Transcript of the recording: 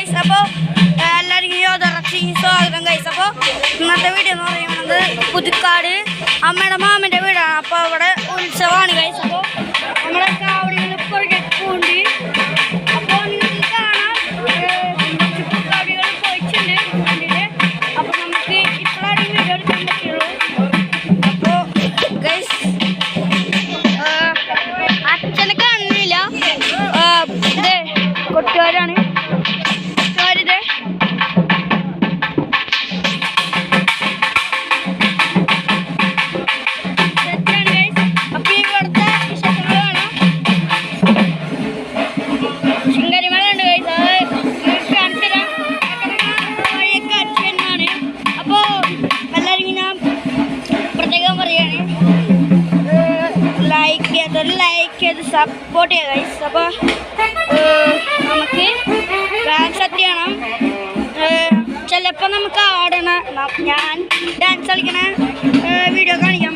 Guys. അപ്പോൾ എല്ലാവർക്കും യോധറക്ഷിക്ക് സ്വാഗതം ഗൈസ്. അപ്പോൾ ഇന്നത്തെ വീഡിയോ എന്ന് പറയുന്നത് പുതുക്കാട് അമ്മയുടെ മാമൻ്റെ വീടാണ്. അപ്പോൾ അവിടെ ഉത്സവമാണ് ഗൈസ്. അപ്പോൾ നമ്മുടെ കാവടികൾ പുറകെട്ട് ഉണ്ട്. അപ്പോൾ നിങ്ങൾക്ക് കാണാം കാവടികൾ പോയിട്ടുണ്ട് വണ്ടിയിൽ. അപ്പോൾ നമുക്ക് ഇപ്പോഴാണ് വീഡിയോ എടുക്കാൻ പറ്റുള്ളൂ. അപ്പോൾ ഗൈസ് അച്ഛനെ കാണുന്നില്ല. ഇത് കൊട്ടുകാരാണ്. ലൈക്ക് ചെയ്ത് സപ്പോർട്ട് ചെയ്യുക ഗൈസ്. അപ്പോൾ നമുക്ക് ഡാൻസ് ചെയ്യണം. ചിലപ്പോൾ നമുക്ക് ആടണ ഞാൻ ഡാൻസ് കളിക്കണ വീഡിയോ കാണിക്കാം.